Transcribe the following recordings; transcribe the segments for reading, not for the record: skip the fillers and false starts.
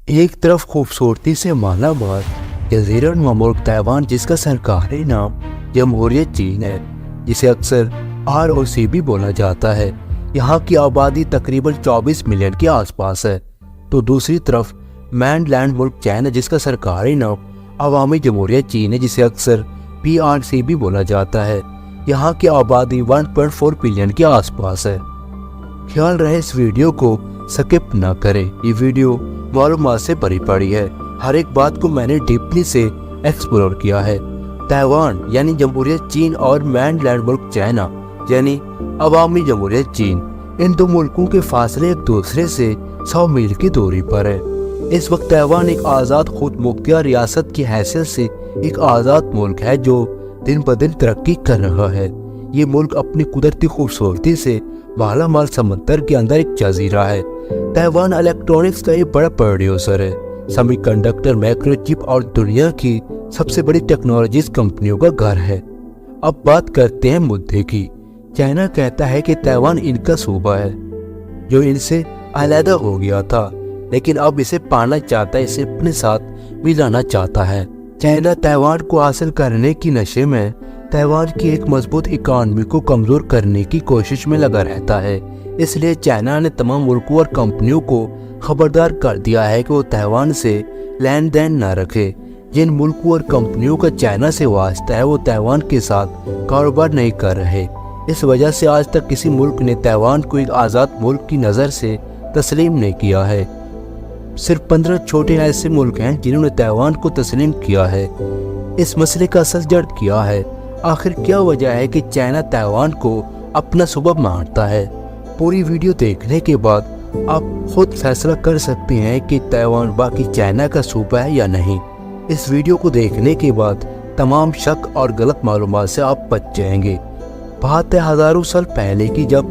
ایک طرف خوبصورتی سے مالا مال جزیرہ نما ملک تائیوان، جس کا سرکاری نام جمہوریت چین ہے، جسے اکثر ROC بھی بولا جاتا ہے۔ یہاں کی آبادی تقریباً 24 ملین کے آس پاس ہے۔ تو دوسری طرف مین لینڈ ملک چین ہے، جس کا سرکاری نام عوامی جمہوریت چین ہے، جسے اکثر PRC بھی بولا جاتا ہے۔ یہاں کی آبادی 1.4 بلین کے آس پاس ہے۔ خیال رہے اس ویڈیو کو سکپ نہ کریں، یہ ویڈیو معلومات سے بھری پڑی ہے۔ ہر ایک بات کو میں نے ڈیپلی سے ایکسپلور کیا ہے۔ تائیوان یعنی جمہوریت چین اور مین لینڈ ملک چائنا یعنی عوامی جمہوریت چین، ان دو ملکوں کے فاصلے ایک دوسرے سے 100 میل کی دوری پر ہے۔ اس وقت تائیوان ایک آزاد خود مختار ریاست کی حیثیت سے ایک آزاد ملک ہے جو دن بدن ترقی کر رہا ہے۔ یہ ملک اپنی قدرتی خوبصورتی سے مالا مال سمندر کے اندر ایک جزیرہ ہے۔ تائیوان الیکٹرونکس کا ایک بڑا پروڈیوسر ہے، سیمی کنڈکٹر، مائکرو چپ اور دنیا کی سب سے بڑی ٹیکنالوجیز کمپنیوں کا گھر ہے۔ اب بات کرتے ہیں مدعے کی۔ چائنا کہتا ہے کہ تائیوان ان کا صوبہ ہے جو ان سے علیحدہ ہو گیا تھا، لیکن اب اسے پانا چاہتا ہے، اسے اپنے ساتھ ملانا چاہتا ہے۔ چائنا تائیوان کو حاصل کرنے کی نشے میں تائیوان کی ایک مضبوط اکانومی کو کمزور کرنے کی کوشش میں لگا رہتا ہے۔ اس لیے چائنا نے تمام ملکوں اور کمپنیوں کو خبردار کر دیا ہے کہ وہ تائیوان سے لین دین نہ رکھے۔ جن ملکوں اور کمپنیوں کا چائنا سے واسطہ ہے وہ تائیوان کے ساتھ کاروبار نہیں کر رہے۔ اس وجہ سے آج تک کسی ملک نے تائیوان کو ایک آزاد ملک کی نظر سے تسلیم نہیں کیا ہے۔ صرف 15 چھوٹے ایسے ملک ہیں جنہوں نے تائیوان کو تسلیم کیا ہے۔ اس مسئلے کا اصل جڑ کیا ہے؟ آخر کیا وجہ ہے کہ چائنا تائیوان کو اپنا صوبہ مانتا ہے؟ پوری ویڈیو دیکھنے کے بعد آپ خود فیصلہ کر سکتے ہیں کہ تائیوان باقی چائنا کا صوبہ ہے یا نہیں۔ اس ویڈیو کو دیکھنے کے بعد تمام شک اور غلط معلومات سے آپ بچ جائیں گے۔ بات ہے ہزاروں سال پہلے کی، جب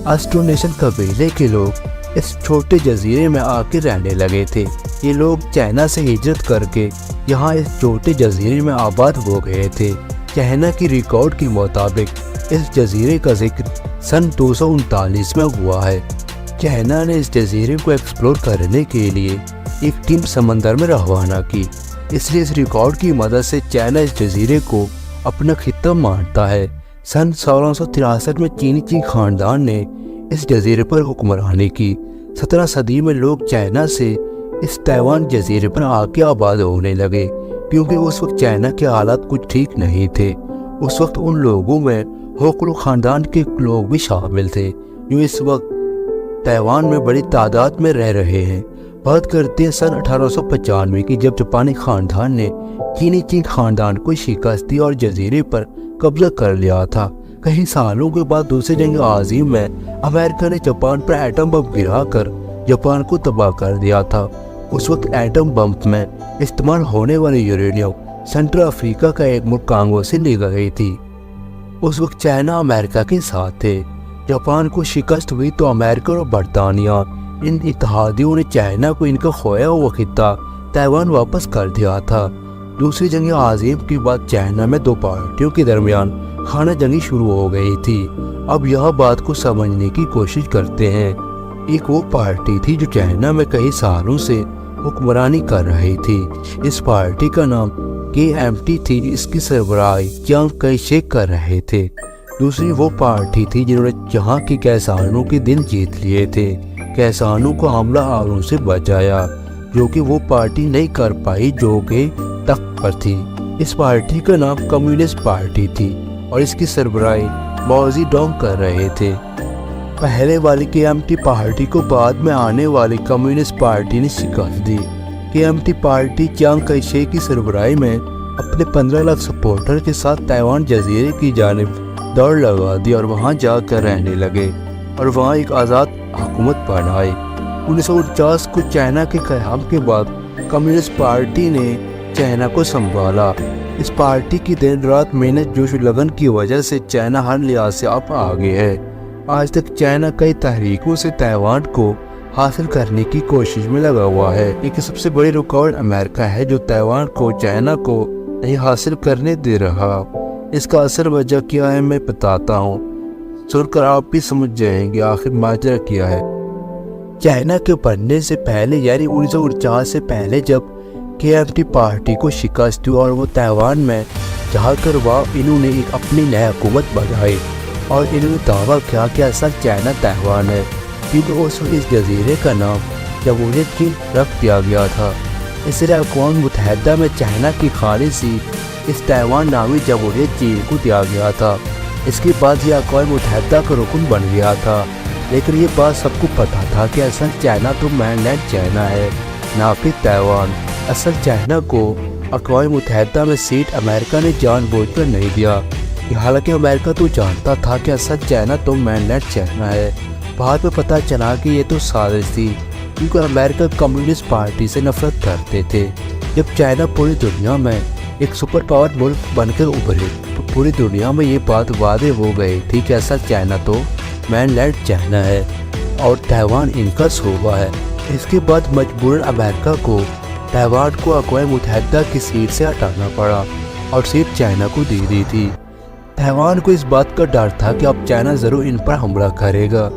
آسٹرونیشن قبیلے کے لوگ اس چھوٹے جزیرے میں آ کے رہنے لگے تھے۔ یہ لوگ چائنا سے ہجرت کر کے یہاں اس چھوٹے جزیرے میں آباد ہو گئے تھے۔ چائنا کی ریکارڈ کے مطابق اس جزیرے کا ذکر سن 239 میں ہوا ہے۔ چائنا نے اس جزیرے کو ایکسپلور کرنے کے لیے ایک ٹیم سمندر میں روانہ کی، اس لیے اس ریکارڈ کی مدد سے چائنا اس جزیرے کو اپنا خطہ مانتا ہے۔ سن 1663 میں چینی خاندان نے اس جزیرے پر حکمرانی کی۔ 17 صدی میں لوگ چائنا سے اس تائیوان جزیرے پر آ کے آباد ہونے لگے، کیونکہ اس وقت چائنا کے حالات کچھ ٹھیک نہیں تھے۔ اس وقت ان لوگوں میں ہوکلو خاندان کے لوگ بھی شامل تھے جو اس وقت تائیوان میں بڑی تعداد میں رہ رہے ہیں۔ بات کرتے ہیں سن 1895 کی، جب جاپانی خاندان نے چینی خاندان کو شکست دی اور جزیرے پر قبضہ کر لیا تھا۔ کئی سالوں کے بعد دوسری جنگ عظیم میں امریکہ نے جاپان پر ایٹم بم گرا کر جاپان کو تباہ کر دیا تھا۔ اس وقت ایٹم بم میں استعمال ہونے والی یورینیم سنٹرل افریقہ کا ایک ملک کانگو سے لی گئی تھی۔ اس وقت چائنا امریکہ کے ساتھ تھے۔ جاپان کو شکست ہوئی تو امریکہ اور برطانیہ ان اتحادیوں نے چائنا کو ان کا کھویا ہوا خطہ تائیوان واپس کر دیا تھا۔ دوسری جنگ عظیم کے بعد چائنا میں دو پارٹیوں کے درمیان خانہ جنگی شروع ہو گئی تھی۔ اب یہاں بات کو سمجھنے کی کوشش کرتے ہیں۔ ایک وہ پارٹی تھی جو چائنا میں کئی سالوں سے حکمرانی کر رہی تھی۔ اس پارٹی کا نام KMT تھی، اس کی سربراہی چیانگ کئی شیک کر رہے تھے۔ دوسری وہ پارٹی تھی جنہوں نے یہاں کے کسانوں کے دل جیت لیے تھے، کسانوں کو حملہ آوروں سے بچایا، جو کہ وہ پارٹی نہیں کر پائی جو کہ تخت پر تھی۔ اس پارٹی کا نام کمیونسٹ پارٹی تھی اور اس کی سربراہی ماؤ زی ڈونگ کر رہے تھے۔ پہلے والی KMT پارٹی کو بعد میں آنے والی کمیونسٹ پارٹی نے شکست دی۔ KMT پارٹی چیانگ کئی شیک کی سربراہی میں اپنے 15 لاکھ سپورٹر کے ساتھ تائیوان جزیرے کی جانب دوڑ لگا دی اور وہاں جا کر رہنے لگے اور وہاں ایک آزاد حکومت بنائی۔ 1949 کو چائنا کے قیام کے بعد کمیونسٹ پارٹی نے چائنا کو سنبھالا۔ اس پارٹی کی دن رات محنت جوش و لگن کی وجہ سے چائنا ہر لحاظ سے اب آگے ہے۔ آج تک چائنا کئی تحریکوں سے تائیوان کو حاصل کرنے کی کوشش میں لگا ہوا ہے، لیکن سب سے بڑی رکاوٹ امریکہ ہے جو تائیوان کو چائنا کو نہیں حاصل کرنے دے رہا۔ اس کا اصل وجہ کیا ہے میں بتاتا ہوں، سن کر آپ بھی سمجھ جائیں گے آخر ماجرا کیا ہے۔ چائنا کے بننے سے پہلے یعنی 1949 سے پہلے جب KMT پارٹی کو شکست ہوئی اور وہ تائیوان میں جا کر انہوں نے ایک اپنی نئی حکومت بنائی اور انہوں نے دعویٰ کیا کہ اصل چائنا تائیوان ہے، کیونکہ اس جزیرے کا نام جمہوریت چین رکھ دیا گیا تھا۔ اس لیے اقوام متحدہ میں چائنا کی خالصی اس تائیوان نامی جمہوریت چین کو دیا گیا تھا۔ اس کے بعد یہ اقوام متحدہ کا رکن بن گیا تھا، لیکن یہ بات سب کو پتہ تھا کہ اصل چائنا تو مین لینڈ چائنا ہے، نہ کہ تائیوان۔ اصل چائنا کو اقوام متحدہ میں سیٹ امریکہ نے جان بوجھ کر نہیں دیا، حالانکہ امریکہ تو جانتا تھا کہ اصل چائنا تو مین لینڈ چائنا ہے۔ بعد میں پتہ چلا کہ یہ تو سازش تھی، کیونکہ امریکہ کمیونسٹ پارٹی سے نفرت کرتے تھے۔ جب چائنا پوری دنیا میں ایک سپر پاور ملک بن کر ابھرے تو پوری دنیا میں یہ بات واضح ہو گئی تھی کہ اصل چائنا تو مین لینڈ چائنا ہے اور تائیوان ان کا صوبہ ہے۔ اس کے بعد مجبوراً امریکہ کو تائیوان کو اقوام متحدہ کی سیٹ سے ہٹانا پڑا اور سیٹ چائنا کو دے دی تھی۔ تائیوان کو اس بات کا ڈر تھا کہ اب چائنا ضرور ان پر حملہ کرے گا،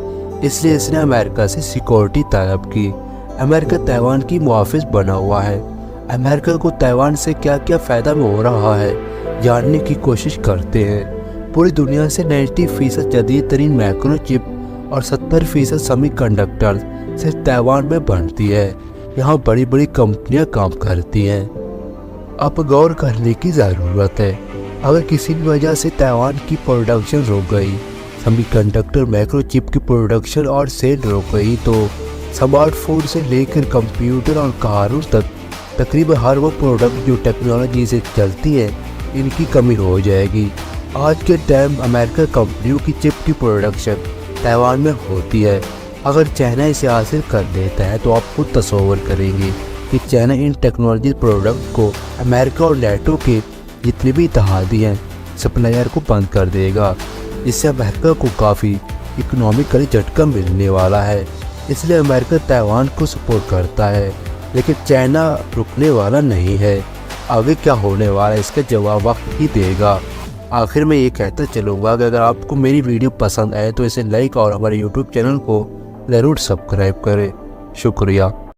اس لیے اس نے امریکہ سے سیکورٹی طلب کی۔ امریکہ تائیوان کی محافظ بنا ہوا ہے۔ امریکہ کو تائیوان سے کیا کیا فائدہ ہو رہا ہے جاننے کی کوشش کرتے ہیں۔ پوری دنیا سے 90% جدید ترین مائکرو چپ اور 70% سیمی کنڈکٹر صرف تائیوان میں بنتی ہے۔ یہاں بڑی بڑی کمپنیاں کام کرتی ہیں۔ اب غور کرنے کی ضرورت ہے، اگر کسی بھی وجہ سے تائیوان کی پروڈکشن رک گئی، سیمی کنڈکٹر مائکرو چپ کی پروڈکشن اور سیل رک گئی، تو سمارٹ فون سے لے کر کمپیوٹر اور کاروں تک تقریباً ہر وہ پروڈکٹ جو ٹیکنالوجی سے چلتی ہے ان کی کمی ہو جائے گی۔ آج کے ٹائم امریکہ کمپنیوں کی چپ کی پروڈکشن تائیوان میں ہوتی ہے۔ اگر چائنا اسے حاصل کر لیتا ہے تو آپ خود تصور کریں گے کہ چائنا ان ٹیکنالوجی پروڈکٹ کو امریکہ اور نیٹو کے جتنے بھی اتحادی ہیں سپلائر کو بند کر دے گا، جس سے امریکہ کو کافی اکنامکلی جھٹکا ملنے والا ہے۔ اس لیے امریکہ تائیوان کو سپورٹ کرتا ہے، لیکن چائنا رکنے والا نہیں ہے۔ آگے کیا ہونے والا ہے اس کا جواب وقت ہی دے گا۔ آخر میں یہ کہتا چلوں گا کہ اگر آپ کو میری ویڈیو پسند آئے تو اسے لائک اور ہمارے YouTube چینل کو ضرور سبسکرائب کریں۔ شکریہ۔